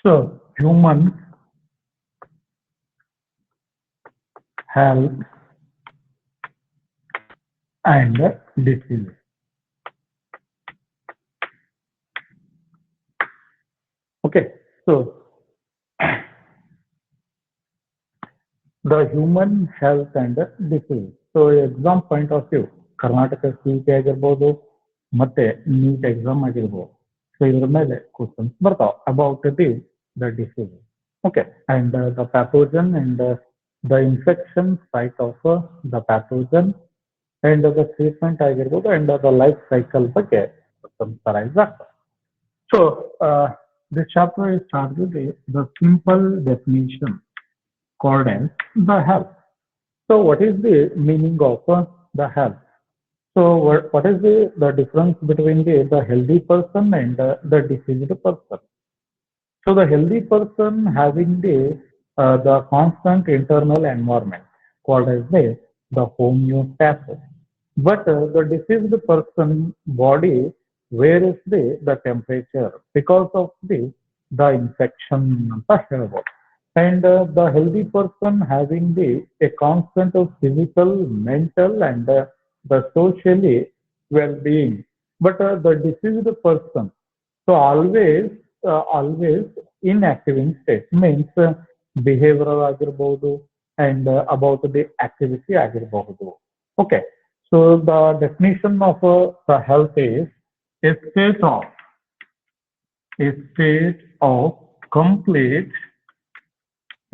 So human health and disease. Okay, so the human health and disease. So exam point of view, Karnataka CET ಆಗಿರ್ಬೋದು ಮತ್ತೆ NEET exam ಆಗಿರ್ಬೋದು. So ಇದ್ರ ಮೇಲೆ questions ಬರ್ತಾವ about the disease. Okay, and the pathogen and the infection site of the pathogen and the treatment ಆಗಿರ್ಬೋದು and the life cycle ಬಗ್ಗೆ questions arise ಆಗ್ತವೆ. So this chapter is started with the simple definition called as the health. So what is the meaning of the health? So what is the difference between the healthy person and the diseased person? So the healthy person having the constant internal environment called as the homeostasis. But the diseased person body varies the temperature because of the infection ಅಂತ ಹೇಳ್ಬೋದು. And the healthy person having a constant of physical, mental, and the socially well-being. But the diseased person, so always inactive in state means behavioral ಆಗಿರ್ಬೋದು and about the activity ಆಗಿರಬಹುದು. Okay, so the definition of the health is a state of a state of complete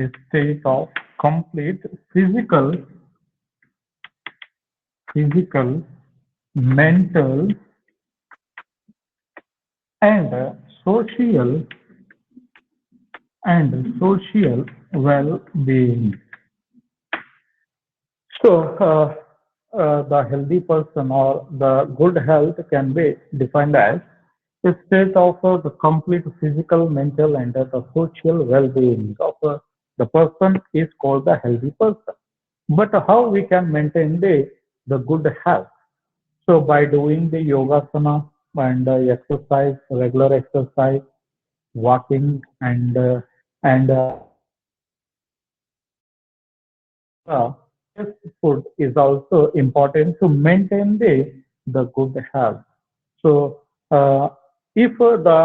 a state of complete physical, mental, and social well-being. So, the healthy person or the good health can be defined as a state of the complete physical, mental, and the social well-being of the person is called the healthy person. But how we can maintain the good health? So by doing the yogasana and exercise, regular exercise, walking, and uh, this food is also important to maintain the good health. So, if the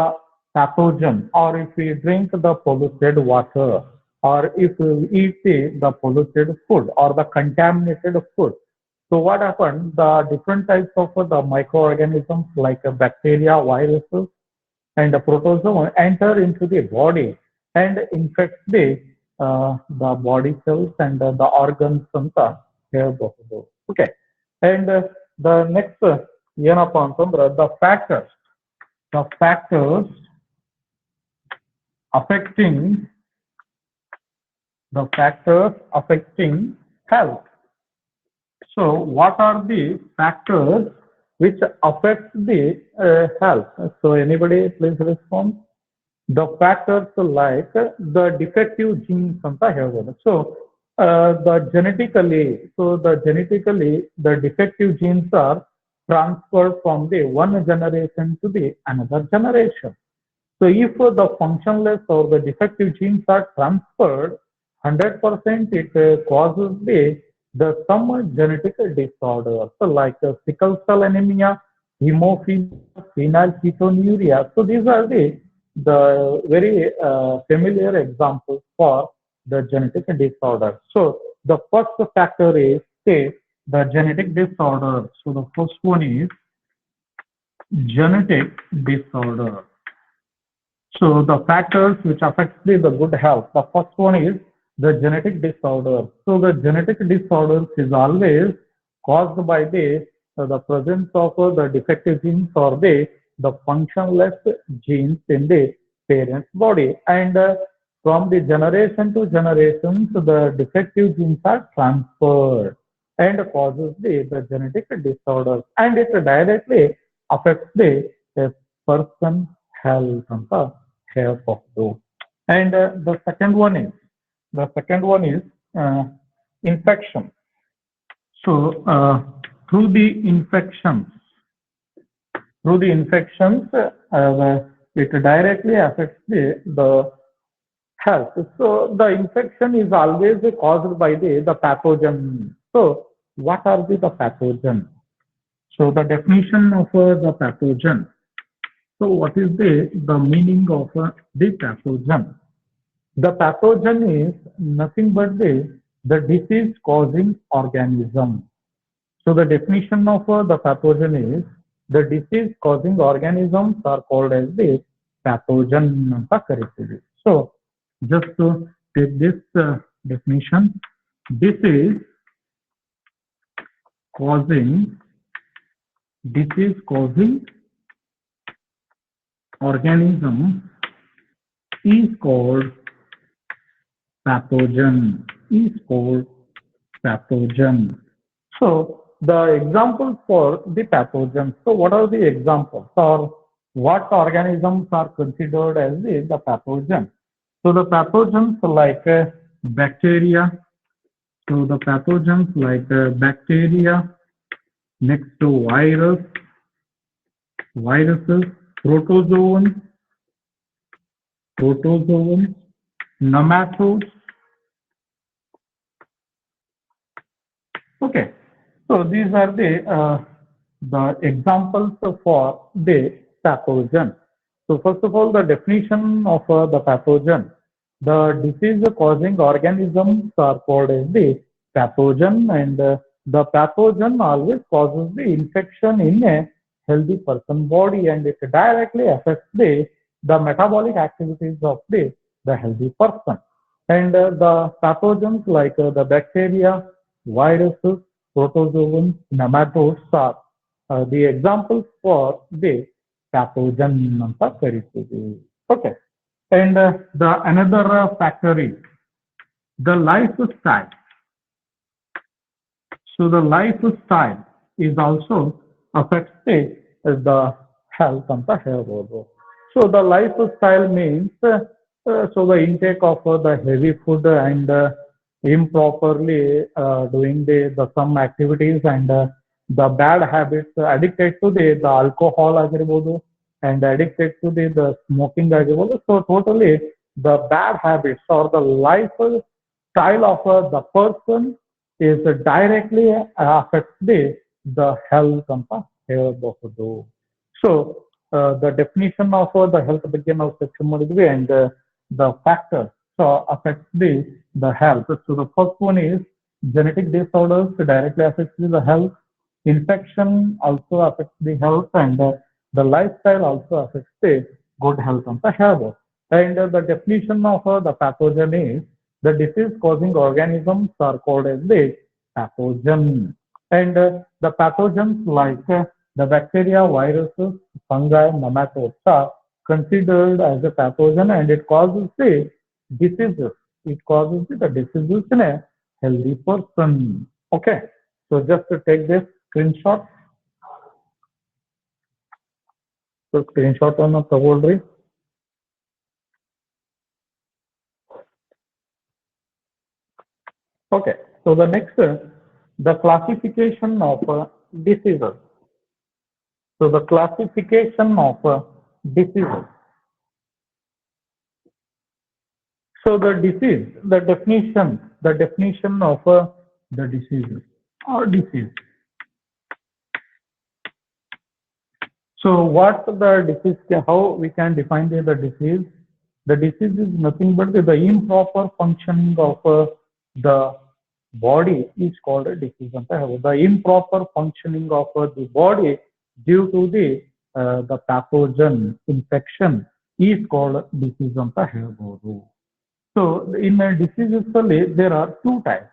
pathogen or if we drink the polluted water or if we eat the polluted food or the contaminated food, so what happens? The different types of the microorganisms like bacteria, viruses, and the protozoa enter into the body and infect the body cells and the organs ಅಂತ ಹೇಳ್ಬಹುದು. Okay, and the next ಏನಪ್ಪಾ ಅಂತಂದ್ರೆ the factors affecting health. So what are the factors which affect the health? So anybody please respond. The factors like the defective genes ಅಂತ ಹೇಳ್ಬೋದು. So genetically the defective genes are transferred from the one generation to the another generation. So if the functionless or the defective genes are transferred, 100% it causes the some genetic disorders so like sickle cell anemia, hemophilia, phenylketonuria. So these are the very familiar examples for the genetic disorder. So the first factor is say the genetic disorder. So the first one is genetic disorder. So the factors which affect the good health. The first one is the genetic disorder. So the genetic disorders is always caused by the presence of the defective genes or the functionless genes in the parent's body. And from the generation to generation, so the defective genes are transferred and causes the genetic disorders. And it directly affects the person health and the health of those. And the second one is infection. So through the infections, it directly affects the health. So the infection is always caused by the pathogen. So what are the pathogen? So the definition of the pathogen. So what is the meaning of the pathogen? The pathogen is nothing but the disease causing organism. So the definition of the pathogen is the disease causing organisms are called as the pathogen ಅಂತ ಕರಿತೀವಿ. So just to take this definition, disease causing disease causing organism is called pathogen. Is called pathogen. So the examples for the pathogens. So what are the examples, or what organisms are considered as the pathogen? So the pathogens like bacteria. So the pathogens like bacteria, next to viruses, protozoans, nematodes. Okay, so these are the examples for the pathogen. So first of all, the definition of the pathogen. The disease-causing organisms are called as the pathogen, and the pathogen always causes the infection in a healthy person body, and it directly affects the metabolic activities of the healthy person. And the pathogens like the bacteria, viruses, protozoans, nematodes are the examples for the pathogen ಅಂತ ಕರಿತೀವಿ. Okay. And the another factor is the lifestyle. So the lifestyle is also affects the health ಅಂತ ಹೇಳ್ಬೋದು. So the lifestyle means so the intake of the heavy food and improperly doing the some activities and the bad habits, addicted to the alcohol ಆಗಿರ್ಬೋದು and addicted to the smoking ಆಗಿರ್ಬೋದು. So totally the bad habits or the lifestyle of the person is directly affects the health ಅಂತ ಹೇಳಬಹುದು. So the definition of the health ಬಗ್ಗೆ ನಾವು ಚರ್ಚೆ ಮಾಡಿದ್ವಿ, and the factors so affects the health. So the first one is genetic disorders directly affects the health. Infection also affects the health, and the lifestyle also affects the good health ಅಂತ ಹೇಳ್ಬೋದು. And the definition of the pathogen is the disease causing organisms are called as the pathogen. And the pathogens like the bacteria, viruses, fungi, nematodes are considered as a pathogen, and it causes the diseases. It causes the diseases in a healthy person. Okay, so just to take this screenshot. So screenshot on the ತಗೊಳ್ರಿ. Okay, so the next, the classification of diseases. So the classification of diseases. So the disease, the definition of the diseases or disease. So what the disease, how we can define the disease? The disease is nothing but the improper functioning of the body is called a disease. The improper functioning of the body due to the pathogen infection is called disease ಅಂತ ಹೇಳ್ಬೋದು. So in diseases there are two types.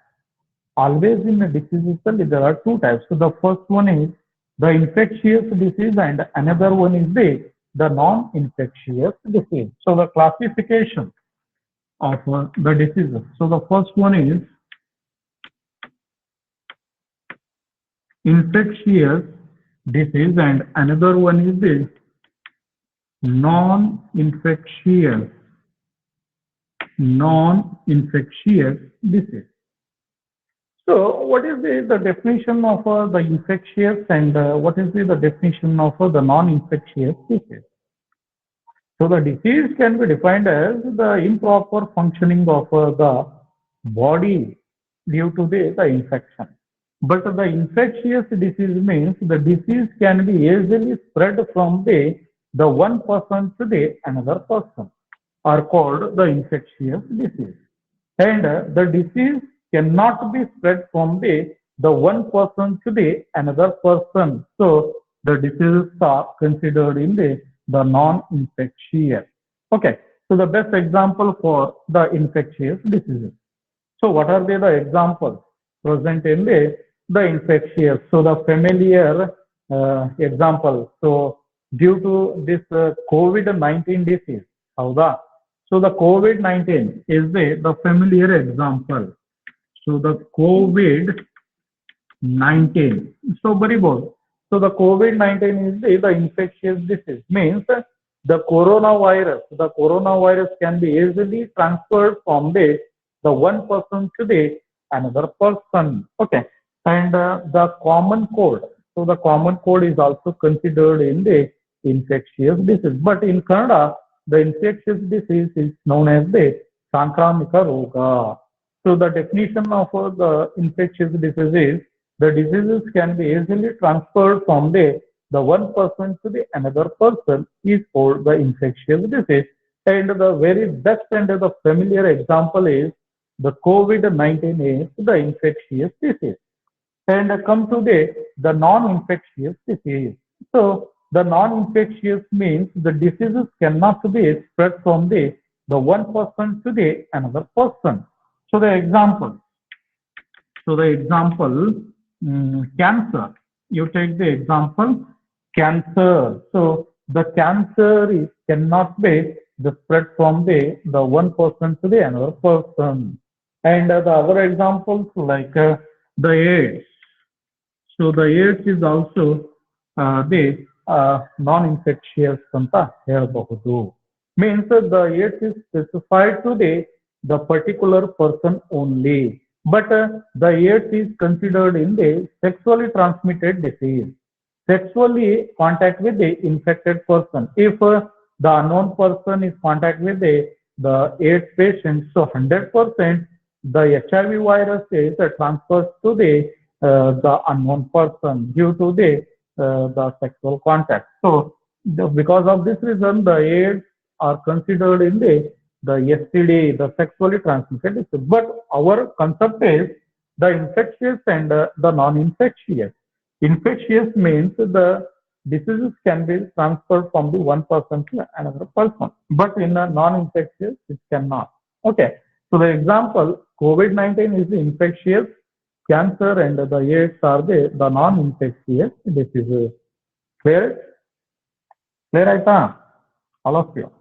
Always in diseases there are two types. So the first one is the infectious disease, and another one is the non-infectious disease. So the classification of the diseases. So the first one is infectious disease, and another one is the non-infectious disease. So what is the definition of the infectious, and what is the definition of the non-infectious disease? So the disease can be defined as the improper functioning of the body due to the infection. But the infectious disease means the disease can be easily spread from the one person to the another person, are called the infectious disease. And the disease cannot be spread from the one person to the another person. So the diseases are considered in the non-infectious. Okay, so the best example for the infectious diseases. So what are the examples present in the infectious? So the familiar example. So due to this COVID-19 disease, howda? So the COVID-19 is the familiar example. So the COVID-19. So very good. So the COVID-19 is the infectious disease. Means the coronavirus can be easily transferred from the one person to the another person. Okay. And the common cold. So the common cold is also considered in the infectious disease. But in Canada, the infectious disease is known as the Sankramika Roga. So the definition of the infectious disease is the diseases can be easily transferred from the one person to the another person is called the infectious disease. And the very best and the familiar example is the COVID-19 is the infectious disease. And come to the non-infectious disease. So the non-infectious means the diseases cannot be spread from the one person to the another person. So the example. So the example, cancer. You take the example, cancer. So the cancer is cannot be the spread from the one person to the another person. And the other examples like the AIDS. So the AIDS is also the non-infectious ಅಂತ ಹೇಳಬಹುದು. Means the AIDS is specified to the particular person only. But the AIDS is considered in the sexually transmitted disease. Sexually contact with the infected person. If the unknown person is contact with the AIDS patient, so 100% the HIV virus is transferred to the unknown person due to the sexual contact. So because of this reason, the AIDS are considered in the STD, the sexually transmitted disease. But our concept is the infectious and the non-infectious. Infectious means the diseases can be transferred from the one person to another person, but in a non-infectious, it cannot. Okay, so the example, COVID-19 is the infectious, cancer and the AIDS are the non-infectious diseases. Clear? Clear, Aita? All of you.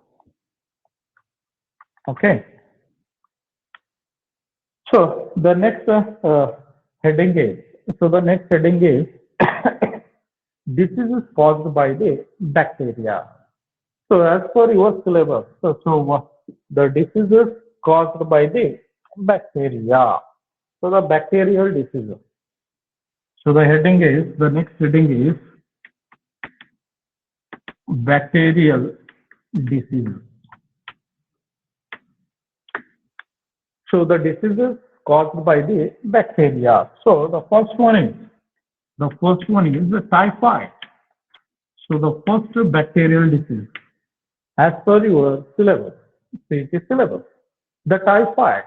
Okay. So the next heading is, diseases caused by the bacteria. So as per your syllabus, the diseases caused by the bacteria. So the bacterial diseases. So the next heading is bacterial diseases. So the diseases caused by the bacteria. So the first one is the typhoid. So the first bacterial disease, as per your syllabus, the typhoid.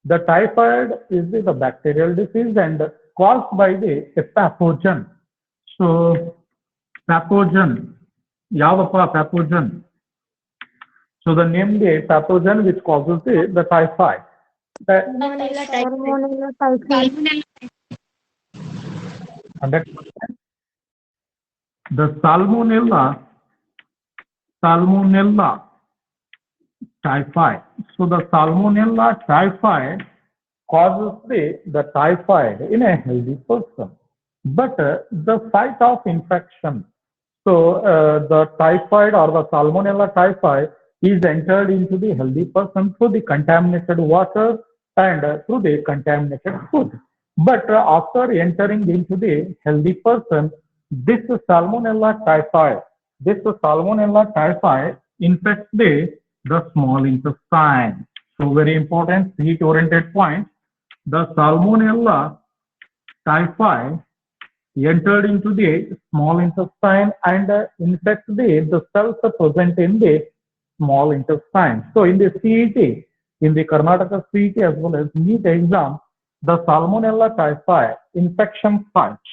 The typhoid is the bacterial disease and caused by the pathogen. So pathogen, yavapa pathogen. So the name the pathogen which causes the typhoid. Salmonella typhi. The salmonella typhi. So the salmonella typhi causes the typhoid in a healthy person. But the site of infection, so the typhoid or the salmonella typhi is entered into the healthy person through the contaminated water and through the contaminated food. But after entering into the healthy person, this salmonella typhi infects the small intestine. So very important heat-oriented point. The Salmonella typhi entered into the small intestine and infects the cells present in the small intestine. So in the CET, in the Karnataka CET as well as NEET exam, the Salmonella typhi infection site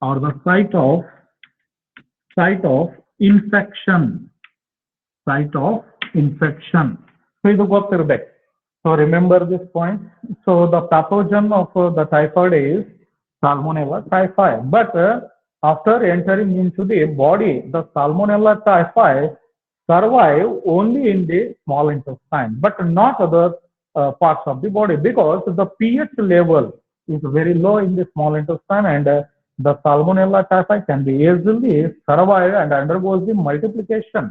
or the site of infection, site of infection. So ಇದು ಗೊತ್ತಿರಬೇಕು. So remember this point. So the pathogen of the typhoid is Salmonella typhi. But after entering into the body, the Salmonella typhi survive only in the small intestine, but not other parts of the body because the pH level is very low in the small intestine, and the Salmonella typhi can be easily survive and undergoes the multiplication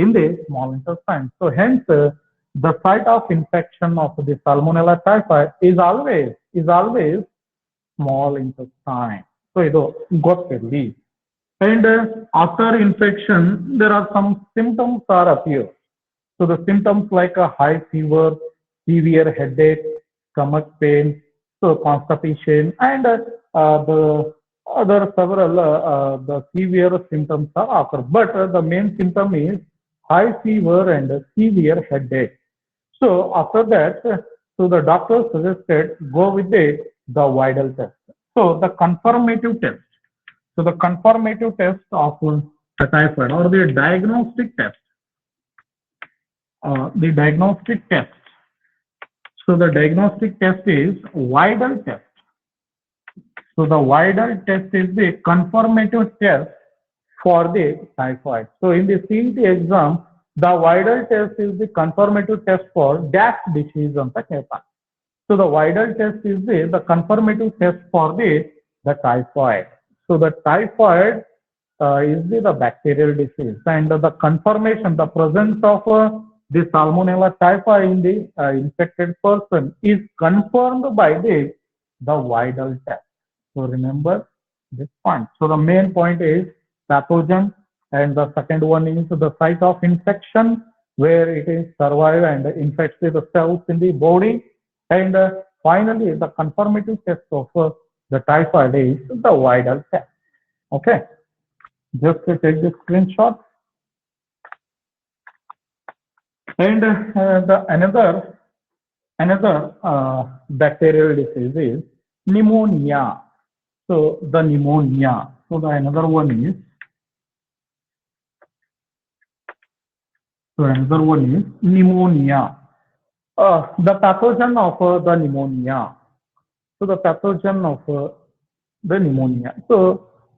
in the small intestine. So hence the site of infection of the Salmonella typhi is always small intestine. So ಇದು ಗೊತ್ತಿರಲಿ. And after infection, there are some symptoms are appear. So the symptoms like a high fever, severe headache, stomach pain, so constipation, and the other several the severe symptoms are occur. But the main symptom is high fever and severe headache. So after that, so the doctor suggested go with the Widal test. So the confirmative test. So the confirmative test of the typhoid or the diagnostic test. The diagnostic test. So the diagnostic test is Widal test. So the Widal test is the confirmative test for the typhoid. So in the CET exam, the Widal test is the confirmative test for DAS disease anta ಹೇಳ್ತಾರೆ. So the Widal test is the confirmative test for the typhoid. So the typhoid is the bacterial disease, and the confirmation, the presence of the Salmonella typhi in the infected person is confirmed by the Widal test. So remember this point. So the main point is pathogen, and the second one is the site of infection where it is survive and infects the cells in the body, and finally the confirmative test of the typhoid is the Widal test. Okay, just to take the screenshot. And the another bacterial disease is pneumonia. So the pneumonia. So the another one is pneumonia. The pathogen of the pneumonia. So the pathogen of the pneumonia. So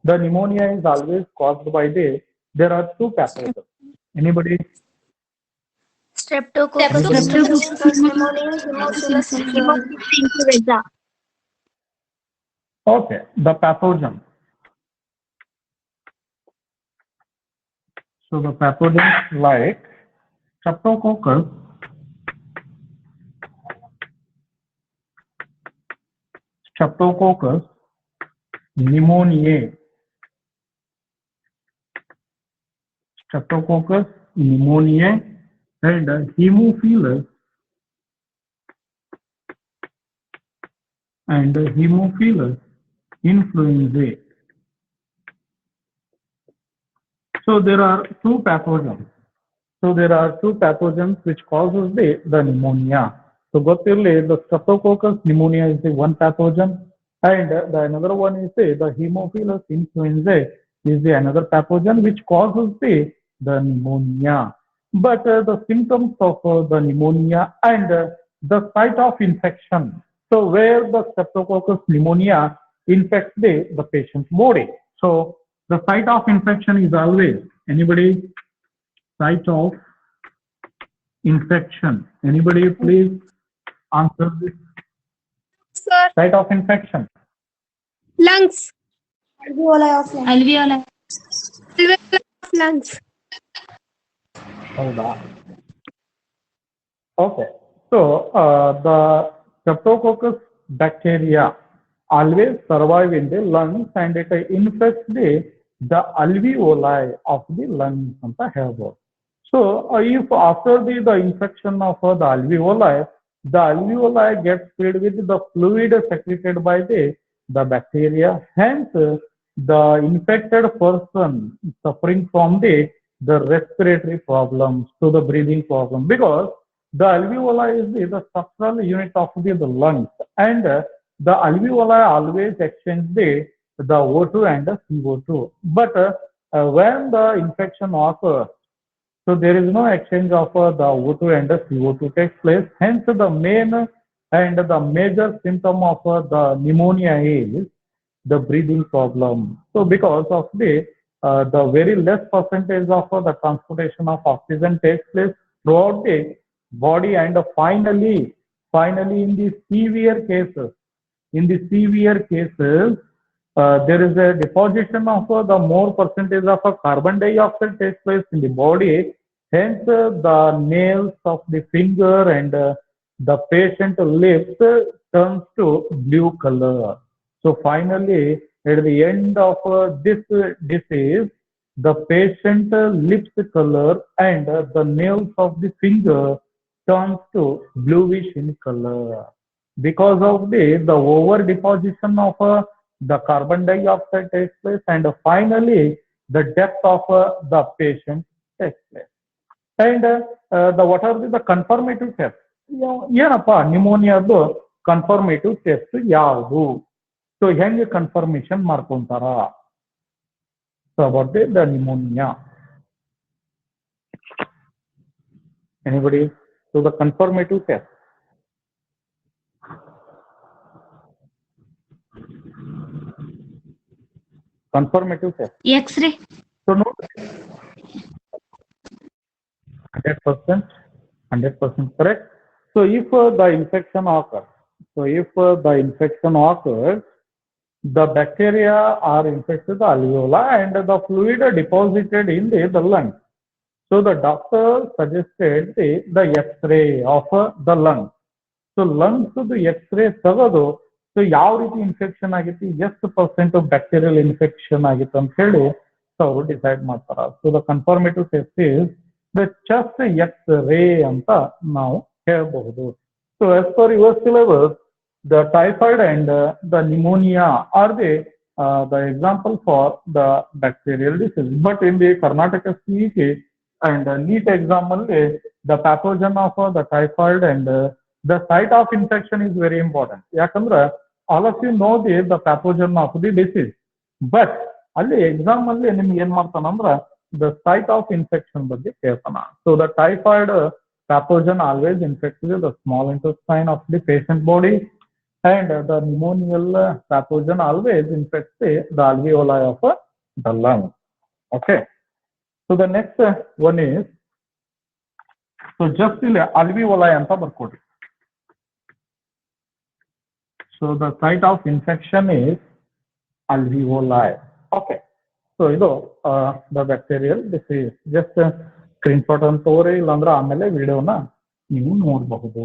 the pneumonia is always caused by there are two pathogens. Anybody? Streptococcus pneumoniae, Haemophilus influenza. Okay, the pathogen. So the pathogens like Streptococcus pneumoniae, Streptococcus pneumoniae, and Haemophilus influenzae. So there are two pathogens. Which causes the pneumonia. So ಗೊತ್ತಿರಲಿ, the Streptococcus pneumonia is the one pathogen, and the another one is the Haemophilus influenzae is the another pathogen which causes the pneumonia. But the symptoms of the pneumonia and the site of infection. So where the Streptococcus pneumonia infects the patient's body. So the site of infection is always, anybody? Site of infection. Anybody please answer this? Sir, Site of infection. lungs. Alveoli of Lungs. Okay. So the Streptococcus bacteria always survive in the lungs, and it infects the alveoli of the lungs anta ಹೇಳ್ಬೋದು. So if after the infection of the alveoli gets filled with the fluid secreted by the bacteria. Hence, the infected person suffering from the respiratory problems to the breathing problem, because the alveoli is the structural unit of the lungs, and the alveoli always exchange the O2 and the CO2. But when the infection occurs, so there is no exchange of the O2 and the CO2 takes place. Hence, the main and the major symptom of the pneumonia is the breathing problem. So because of the very less percentage of the transportation of oxygen takes place throughout the body, and finally in the severe cases, there is a deposition of the more percentage of carbon dioxide takes place in the body. Hence, the nails of the finger and the patient lips turns to blue color. So finally, at the end of this disease, the patient lips color and the nails of the finger turns to bluish in color because of the over deposition of the carbon dioxide takes place, and finally the death of the patient takes place. And the what are the confirmative tests? ಏನಪ್ಪ ನ್ಯೂಮೋನಿಯಾದು confirmative test ಯಾವುದು? So ಹೆಂಗೆ confirmation ಮಾಡ್ಕೊಂತಾರ? So about the pneumonia. Anybody? So the confirmative test. Confirmative test. X-ray. So no, 100% correct. So if the infection occurs, the bacteria are infected the alveoli and the fluid deposited in the lung. So the doctor suggested the X-ray of the lung. So lungs the X-ray ತಗದು so ಯಾವ ರೀತಿ infection ಆಗೈತಿ, ಎಷ್ಟು percent bacterial infection ಆಗಿತ್ತು ಅಂತ ಹೇಳಿ so ಅವರು decide ಮಾಡ್ತಾರ. So the confirmative test is the chest X-ray ಅಂತ ನಾವು ಹೇಳಬಹುದು. So as per your syllabus, the typhoid and the pneumonia are the example for the bacterial disease. But in the Karnataka CET and NEET exam only, the pathogen of the typhoid and the site of infection is very important. Yakandra, all of you know the pathogen of the disease, but ಅಲ್ಲಿ exam ಅಲ್ಲಿ ನಿಮ್ಗೆ ಏನ್ ಮಾಡ್ತಾನಂದ್ರ the site of infection ಬಗ್ಗೆ ಕೇಳ್ತಾನ. So the typhoid pathogen always infects the small intestine of the patient body, and the pneumonial pathogen always infects the alveoli of the lung. Okay. So the next one is, so just alveoli anta barkodi. So the site of infection is alveoli. Okay. So the bacterial disease. Just screenshot ಅಂತ ತೋರಿ, ಇಲ್ಲಾಂದ್ರೆ ಆಮೇಲೆ ವಿಡಿಯೋನ ನೀವು ನೋಡಬಹುದು.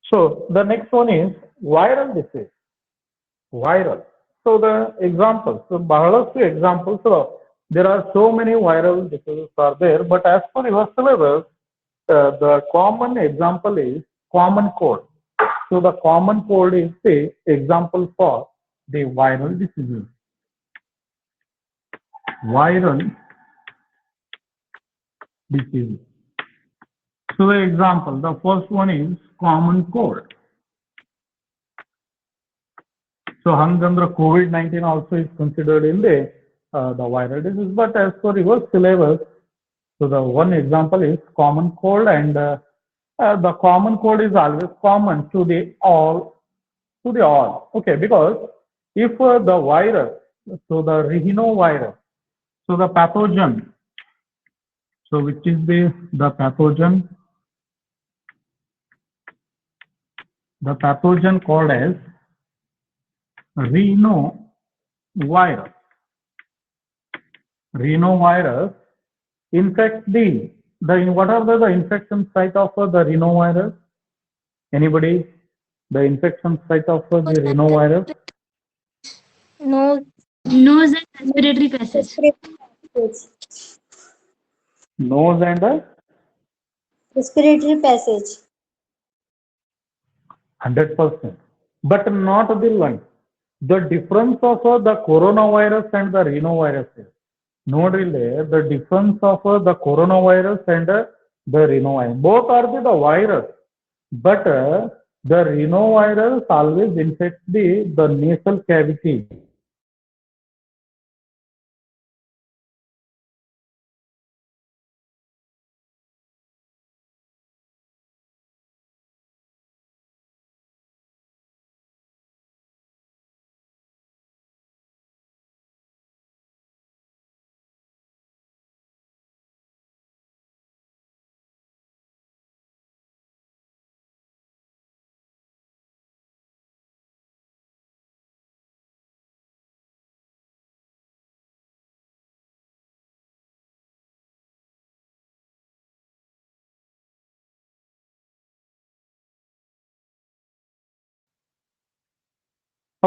So the next one is viral disease. Viral. So the examples. So ಬಹಳಷ್ಟು examples. So there are so many viral diseases are there, but as per your syllabus, the common example is common cold. So the common cold is the example for the viral diseases. Viral disease. So the example, the first one is common cold. So Hangandra COVID-19 also is considered in the viral disease, but as per your syllabus, so the one example is common cold, and the common cold is always common to the all. Okay, because if the virus, so the rhinovirus, so the pathogen, so which is the pathogen called as rhinovirus. Rhinovirus infects the what are the infection site of the rhinovirus? Anybody? The infection site of the rhinovirus? Nose and respiratory passage. Nose and Respiratory passage. 100%, but not the lung. The difference of the coronavirus and the rhinovirus is, ನೋಡ್ರಿಲ್ಲಿ the difference of the coronavirus and the rhinovirus. Both are the virus, but the rhinovirus always infects the nasal cavity.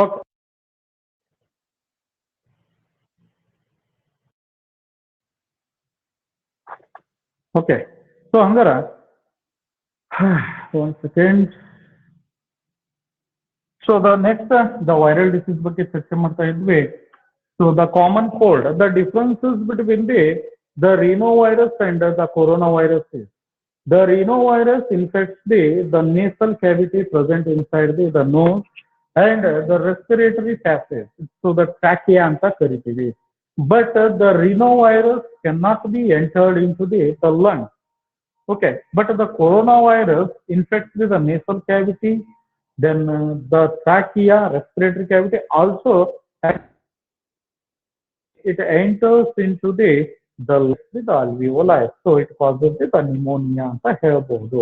Okay. Okay. So hangara, 1 second. So the next, the viral disease ಬಗ್ಗೆ ಚರ್ಚೆ ಮಾಡ್ತಾ ಇದ್ವಿ. So the common cold, the differences between the rhinovirus and the coronavirus is, the rhinovirus infects the nasal cavity present inside the nose and the respiratory passage. So the trachea anta ಕರಿತೀವಿ. But the rhinovirus cannot be entered into the lung. Okay, but the coronavirus infects the nasal cavity, then the trachea, respiratory cavity also, and it enters into the alveoli, so it causes the pneumonia ಅಂತ ಹೇಳಬಹುದು.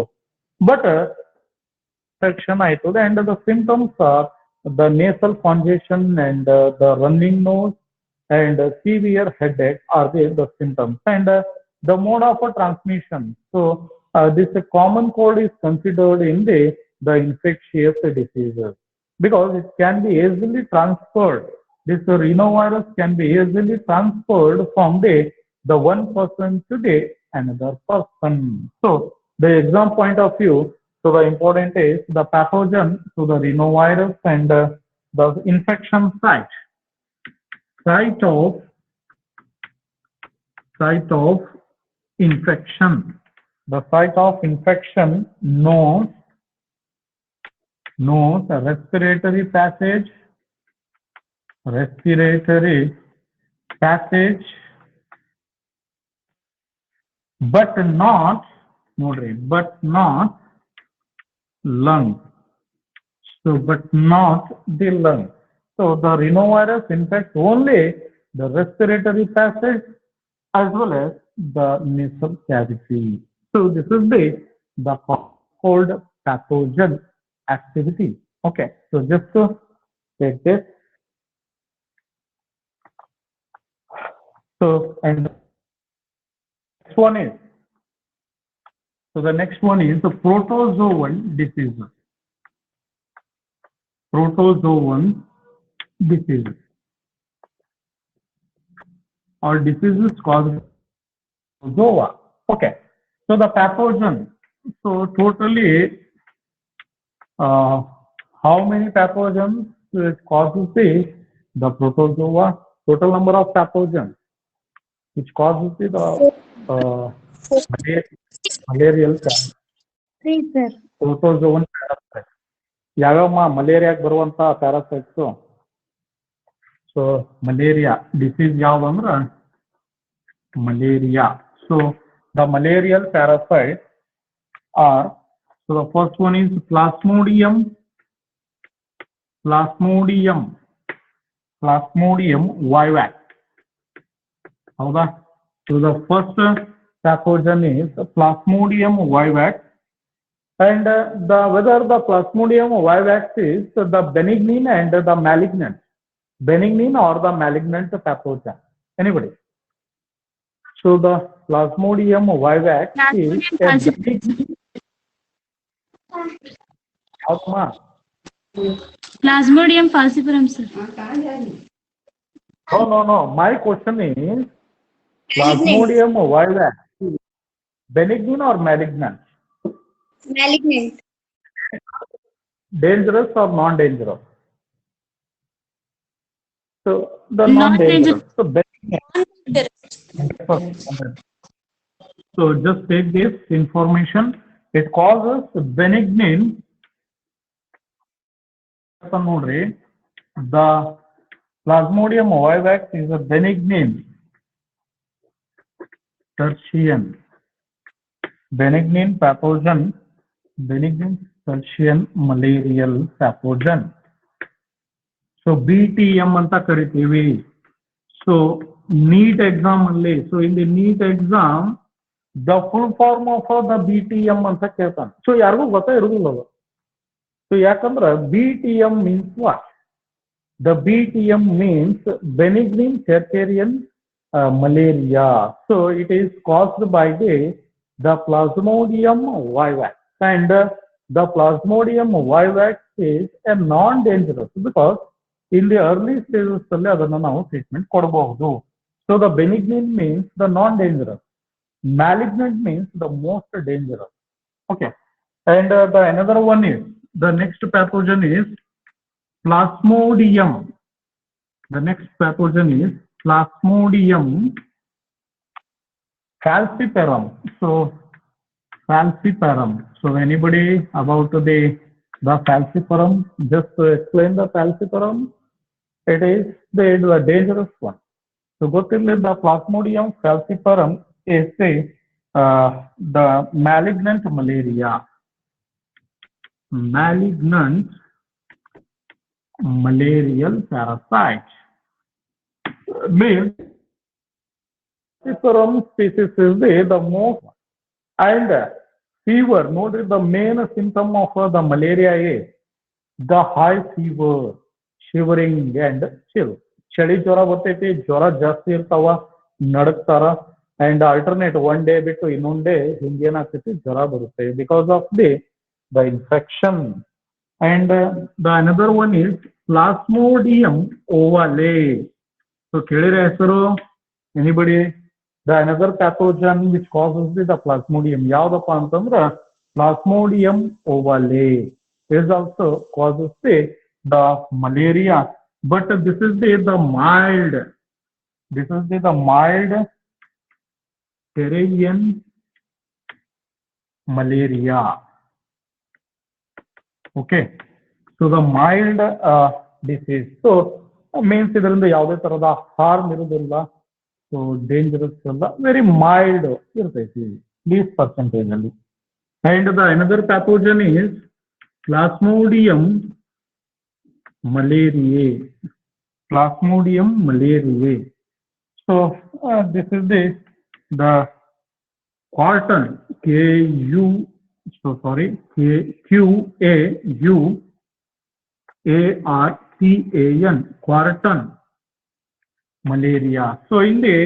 But infection ಆಯ್ತು, and the symptoms are the nasal congestion and the running nose and severe headache are the symptoms, and the mode of transmission. So this common cold is considered in the infectious diseases because it can be easily transferred. This rhinovirus can be easily transferred from the one person to another person. So the exam point of view, so the important is the pathogen, so the rhinovirus and the infection site of infection. The site of infection, nose, respiratory passage, but not lung. So, but not the lung. So the rhinovirus infects only the respiratory passage as well as the nasal cavity. So this is the cold pathogen activity. Okay, so just to take this. So, and the next one is the protozoan diseases. Or diseases caused protozoa. Okay, so the pathogen. So totally, how many pathogens it causes the protozoa? Total number of pathogens which causes the malarial protozoan parasite. ಯಾವ್ಯಾವ ಮಲೇರಿಯಾಗೆ ಬರುವಂತ parasites? So malaria disease ಯಾವ್ದಂದ್ರ malaria. So the malarial parasites are, so the first one is Plasmodium vivax. Howda? So the first pathogen is Plasmodium vivax, and whether the Plasmodium vivax is the benign and the malignant, benign or the malignant pathogen. Anybody? So the Plasmodium vivax is a Plasmodium falciparum, sir. No. My question is Plasmodium vivax Benign or malignant? Malignant. Dangerous or non-dangerous? So the Non-dangerous. non-dangerous. So benign. So just take this information. It causes benign. The Plasmodium vivax is a benign tertian pathogen, benign tertian malarial pathogen. So BTM anta karitivi. So NEET exam only. So in the NEET exam, the full form of the BTM anta keltane. So yargu gotta irudilla. So yakandra BTM means what? The BTM means benign tertian malaria. So it is caused by the Plasmodium vivax, and the Plasmodium vivax is a non-dangerous because in the early stages now treatment kodabohudu. So the benign means the non-dangerous, malignant means the most dangerous. Okay, and the another one is the next pathogen is Plasmodium. The next pathogen is Plasmodium falciparum. So falciparum. So anybody about the falciparum? Just to explain the falciparum, it is the dangerous one. So go to the Plasmodium falciparum is the malignant malaria. Malignant malarial parasite. Means falciparum species is the most, and fever. Notice the main symptom of the malaria is the high fever, shivering and chill. ಚಳಿ ಜ್ವರ ಬರ್ತೈತಿ, ಜ್ವರ ಜಾಸ್ತಿ ಇರ್ತಾವ, ನಡಕ್ತಾರ, and alternate one day ಬಿಟ್ಟು ಇನ್ನೊಂದ್ day ಹಿಂಗೇನಾಗ್ತೈತಿ ಜ್ವರ ಬರುತ್ತೆ because of the infection. And the another one is Plasmodium ovale. So ಕೇಳಿರ ಹೆಸರು? Anybody? The another pathogen which causes the Plasmodium ಯಾವ್ದಪ್ಪ ಅಂತಂದ್ರ Plasmodium ovale is also causes the malaria, but this is the mild. This is the mild tertian malaria. Okay, so the mild disease. So means ಇದರಿಂದ ಯಾವುದೇ ತರದ harm ಇರುವುದಿಲ್ಲ. So dangerous ಅಲ್ಲ, very mild ಇರ್ತೈತಿ least percentage ಅಲ್ಲಿ. And the another pathogen is Plasmodium malariae. Plasmodium malariae. So this is the quartan, QAUARTAN, quartan malaria. So in the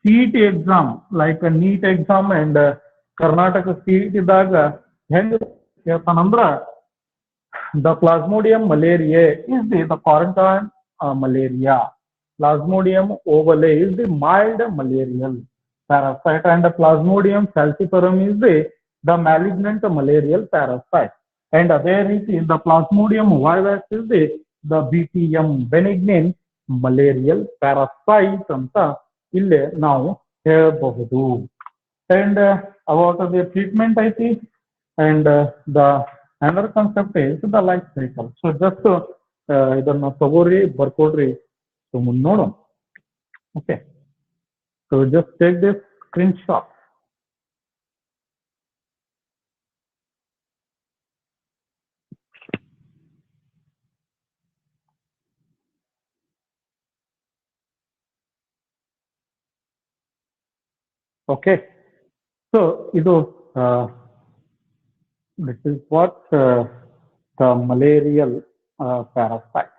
CET exam, like a NEET exam and Karnataka CET daga the Plasmodium malariae is the quartan malaria. Plasmodium ovale is the mild malarial parasite, and the Plasmodium falciparum is the malignant malarial parasite. And ಅದೇ ರೀತಿ the Plasmodium vivax is the BTM, benign malarial parasite ಅಂತ ಇಲ್ಲಿ ನಾವು ಹೇಳಬಹುದು. And about the treatment ಐತಿ, and the another concept is the life cycle. So just ಇದನ್ನ ತಗೋರಿ, ಬರ್ಕೊಡ್ರಿ, so ಮುಂದೆ ನೋಡೋಣ. Okay, so just take this screenshot. Okay, so this is what the malarial parasite.